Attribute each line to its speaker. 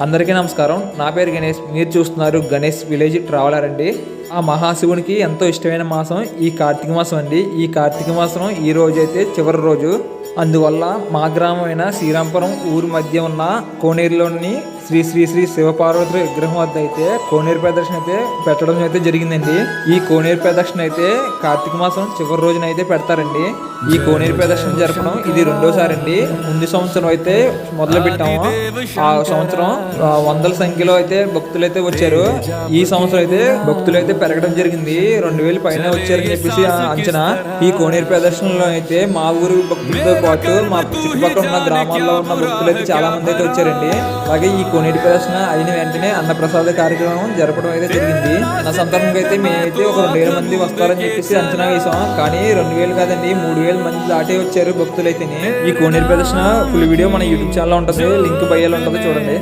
Speaker 1: అందరికీ నమస్కారం. నా పేరు గణేష్. మీరు చూస్తున్నారు గణేష్ విలేజ్ ట్రావెలర్ అండి. ఆ మహాశివునికి ఎంతో ఇష్టమైన మాసం ఈ కార్తీక మాసం అండి. ఈ కార్తీక మాసం ఈ రోజు అయితే చివరి రోజు. అందువల్ల మా గ్రామమైన శ్రీరాంపురం ఊరి మధ్య ఉన్న కోనేరులోని శ్రీ శ్రీ శ్రీ శివపార్వతుల విగ్రహం వద్ద అయితే కోనేరు ప్రదర్శన అయితే పెట్టడం అయితే జరిగిందండి. ఈ కోనేరు ప్రదర్శన అయితే కార్తీక మాసం చివరి రోజున అయితే పెడతారండి. ఈ కోనేరు ప్రదర్శన జరపడం ఇది రెండోసారి అండి. ముందు సంవత్సరం అయితే మొదలు పెట్టాము. ఆ సంవత్సరం వందల సంఖ్యలో అయితే భక్తులు అయితే వచ్చారు. ఈ సంవత్సరం అయితే భక్తులు అయితే పెరగడం జరిగింది. 2000 పైన వచ్చారని చెప్పేసి అంచనా. ఈ కోనేరు ప్రదర్శనలో అయితే మా ఊరు భక్తులతో పాటు మా చుట్టుపక్కల ఉన్న గ్రామాల్లో ఉన్న భక్తులు అయితే చాలా మంది అయితే వచ్చారండి. అలాగే ఈ కోనేరు ప్రదర్శన అయిన వెంటనే అన్నప్రసాద కార్యక్రమం జరపడం అయితే జరిగింది. నా సందర్భంగా అయితే మేమైతే ఒక 2000 మంది వస్తారని చెప్పేసి అంచనా వేసాం. కానీ 2000 కాదండి, 3000 మంది దాటే వచ్చారు భక్తులు అయితేనే. ఈ కోనేరు ప్రదర్శన ఫుల్ వీడియో మన యూట్యూబ్ ఛానల్ ఉంటుంది, లింక్ బయోలో ఉంటుంది, చూడండి.